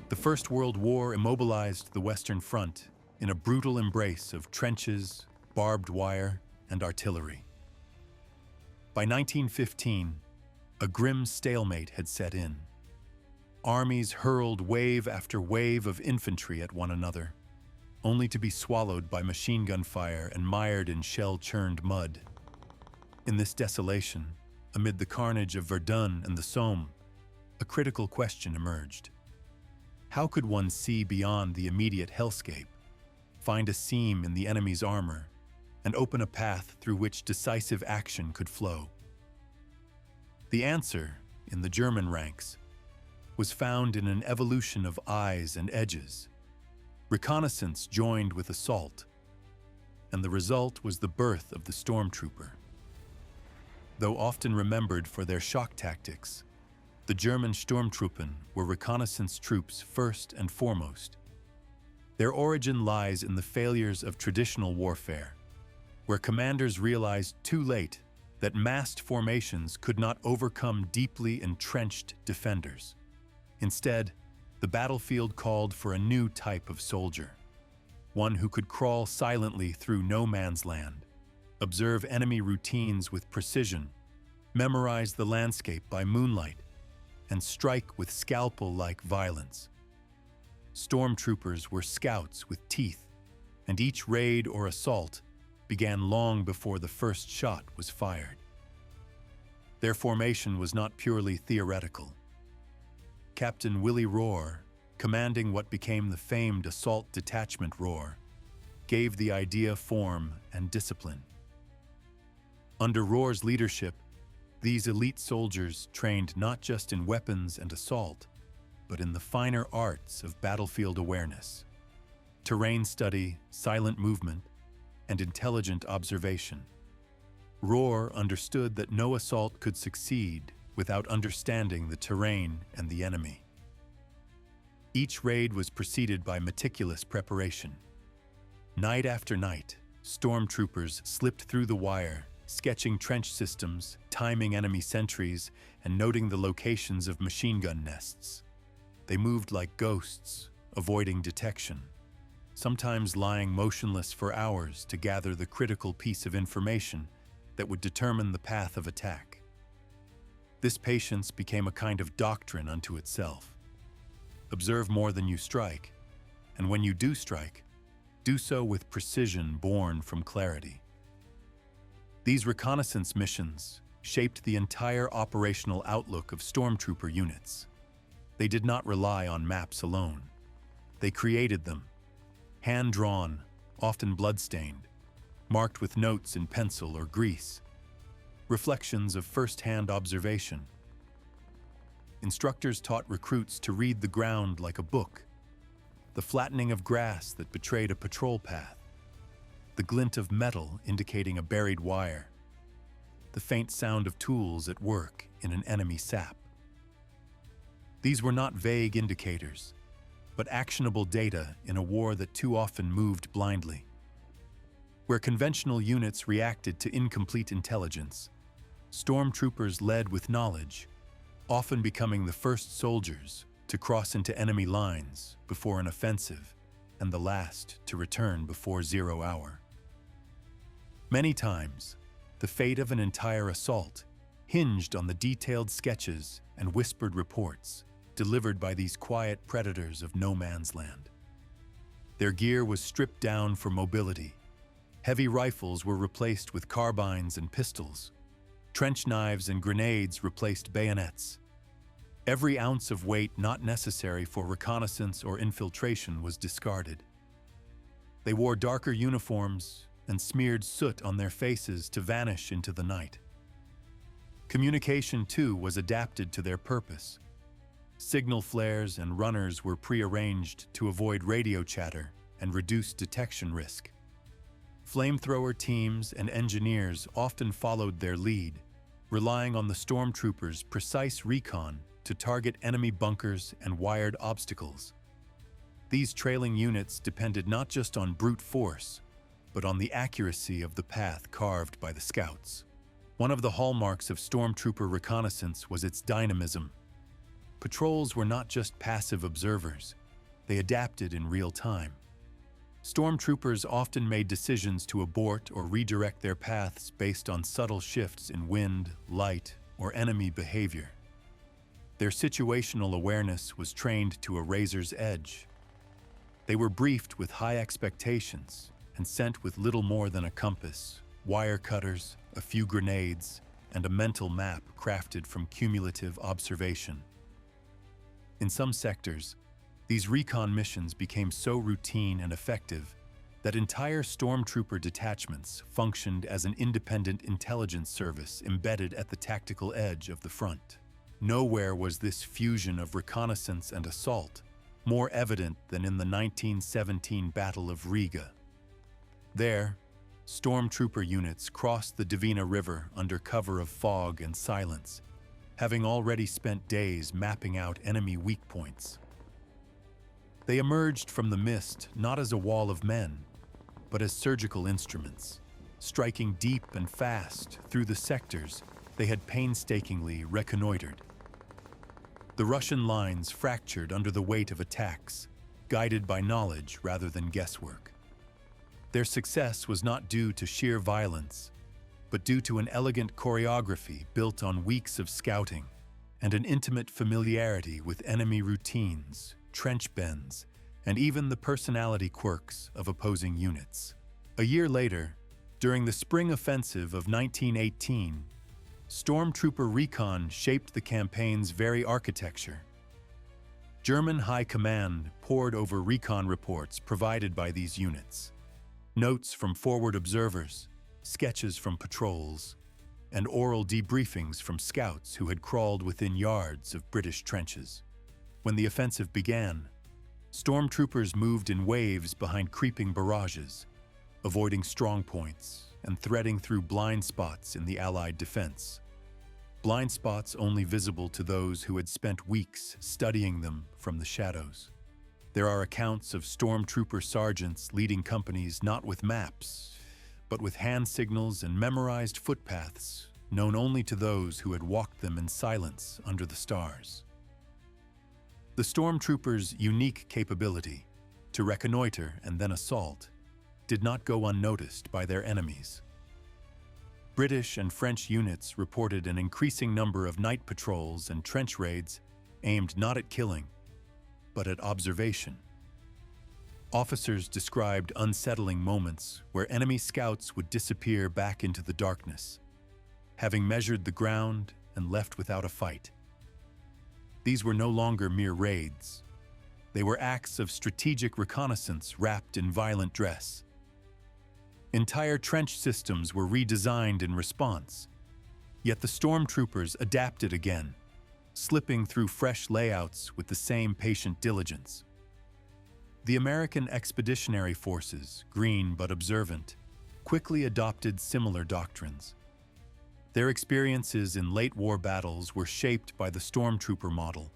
The First World War immobilized the Western Front in a brutal embrace of trenches, barbed wire, and artillery. By 1915, a grim stalemate had set in. Armies hurled wave after wave of infantry at one another, only to be swallowed by machine gun fire and mired in shell-churned mud. In this desolation, amid the carnage of Verdun and the Somme, a critical question emerged. How could one see beyond the immediate hellscape, find a seam in the enemy's armor, and open a path through which decisive action could flow? The answer, in the German ranks, was found in an evolution of eyes and edges. Reconnaissance joined with assault, and the result was the birth of the stormtrooper. Though often remembered for their shock tactics, the German Sturmtruppen were reconnaissance troops first and foremost. Their origin lies in the failures of traditional warfare, where commanders realized too late that massed formations could not overcome deeply entrenched defenders. Instead, the battlefield called for a new type of soldier, one who could crawl silently through no man's land, observe enemy routines with precision, memorize the landscape by moonlight, and strike with scalpel-like violence. Stormtroopers were scouts with teeth, and each raid or assault began long before the first shot was fired. Their formation was not purely theoretical. Captain Willie Rohr, commanding what became the famed Assault Detachment Rohr, gave the idea form and discipline. Under Rohr's leadership, these elite soldiers trained not just in weapons and assault, but in the finer arts of battlefield awareness, terrain study, silent movement, and intelligent observation. Rohr understood that no assault could succeed without understanding the terrain and the enemy. Each raid was preceded by meticulous preparation. Night after night, stormtroopers slipped through the wire, sketching trench systems, timing enemy sentries, and noting the locations of machine gun nests. They moved like ghosts, avoiding detection, sometimes lying motionless for hours to gather the critical piece of information that would determine the path of attack. This patience became a kind of doctrine unto itself. Observe more than you strike, and when you do strike, do so with precision born from clarity. These reconnaissance missions shaped the entire operational outlook of stormtrooper units. They did not rely on maps alone. They created them, hand-drawn, often blood-stained, marked with notes in pencil or grease, reflections of first-hand observation. Instructors taught recruits to read the ground like a book, the flattening of grass that betrayed a patrol path, the glint of metal indicating a buried wire, the faint sound of tools at work in an enemy sap. These were not vague indicators, but actionable data in a war that too often moved blindly. Where conventional units reacted to incomplete intelligence, stormtroopers led with knowledge, often becoming the first soldiers to cross into enemy lines before an offensive and the last to return before 0 hour. Many times, the fate of an entire assault hinged on the detailed sketches and whispered reports delivered by these quiet predators of no man's land. Their gear was stripped down for mobility. Heavy rifles were replaced with carbines and pistols. Trench knives and grenades replaced bayonets. Every ounce of weight not necessary for reconnaissance or infiltration was discarded. They wore darker uniforms and smeared soot on their faces to vanish into the night. Communication, too, was adapted to their purpose. Signal flares and runners were prearranged to avoid radio chatter and reduce detection risk. Flamethrower teams and engineers often followed their lead, relying on the stormtroopers' precise recon to target enemy bunkers and wired obstacles. These trailing units depended not just on brute force, but on the accuracy of the path carved by the scouts. One of the hallmarks of stormtrooper reconnaissance was its dynamism. Patrols were not just passive observers. They adapted in real time. Stormtroopers often made decisions to abort or redirect their paths based on subtle shifts in wind, light, or enemy behavior. Their situational awareness was trained to a razor's edge. They were briefed with high expectations and sent with little more than a compass, wire cutters, a few grenades, and a mental map crafted from cumulative observation. In some sectors, these recon missions became so routine and effective that entire stormtrooper detachments functioned as an independent intelligence service embedded at the tactical edge of the front. Nowhere was this fusion of reconnaissance and assault more evident than in the 1917 Battle of Riga. There, stormtrooper units crossed the Dvina River under cover of fog and silence, having already spent days mapping out enemy weak points. They emerged from the mist not as a wall of men, but as surgical instruments, striking deep and fast through the sectors they had painstakingly reconnoitered. The Russian lines fractured under the weight of attacks, guided by knowledge rather than guesswork. Their success was not due to sheer violence, but due to an elegant choreography built on weeks of scouting and an intimate familiarity with enemy routines, trench bends, and even the personality quirks of opposing units. A year later, during the spring offensive of 1918, Stormtrooper Recon shaped the campaign's very architecture. German High Command pored over recon reports provided by these units, notes from forward observers, sketches from patrols, and oral debriefings from scouts who had crawled within yards of British trenches. When the offensive began, stormtroopers moved in waves behind creeping barrages, avoiding strong points and threading through blind spots in the Allied defense. Blind spots only visible to those who had spent weeks studying them from the shadows. There are accounts of stormtrooper sergeants leading companies not with maps, but with hand signals and memorized footpaths known only to those who had walked them in silence under the stars. The stormtroopers' unique capability to reconnoiter and then assault did not go unnoticed by their enemies. British and French units reported an increasing number of night patrols and trench raids aimed not at killing, but at observation. Officers described unsettling moments where enemy scouts would disappear back into the darkness, having measured the ground and left without a fight. These were no longer mere raids. They were acts of strategic reconnaissance wrapped in violent dress. Entire trench systems were redesigned in response, yet the stormtroopers adapted again, slipping through fresh layouts with the same patient diligence. The American Expeditionary Forces, green but observant, quickly adopted similar doctrines. Their experiences in late war battles were shaped by the stormtrooper model: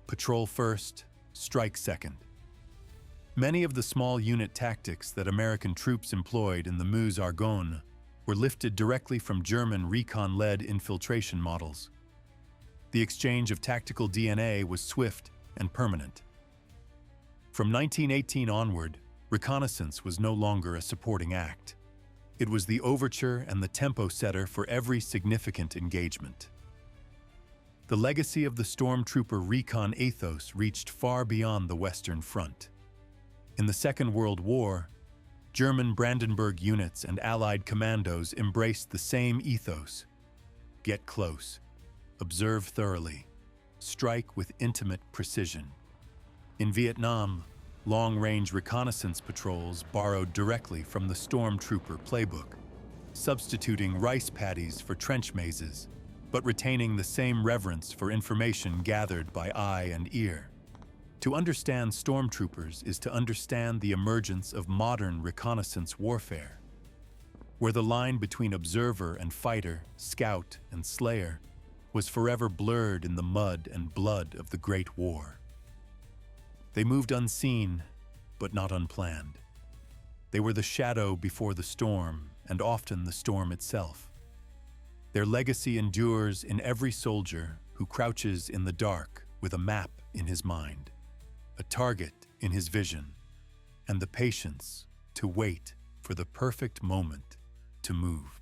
patrol first, strike second. Many of the small unit tactics that American troops employed in the Meuse-Argonne were lifted directly from German recon-led infiltration models. The exchange of tactical DNA was swift and permanent. From 1918 onward, reconnaissance was no longer a supporting act. It was the overture and the tempo setter for every significant engagement. The legacy of the stormtrooper recon ethos reached far beyond the Western Front. In the Second World War, German Brandenburg units and Allied commandos embraced the same ethos: get close, observe thoroughly, strike with intimate precision. In Vietnam, long-range reconnaissance patrols borrowed directly from the stormtrooper playbook, substituting rice paddies for trench mazes, but retaining the same reverence for information gathered by eye and ear. To understand stormtroopers is to understand the emergence of modern reconnaissance warfare, where the line between observer and fighter, scout and slayer, was forever blurred in the mud and blood of the Great War. They moved unseen, but not unplanned. They were the shadow before the storm, and often the storm itself. Their legacy endures in every soldier who crouches in the dark with a map in his mind, a target in his vision, and the patience to wait for the perfect moment to move.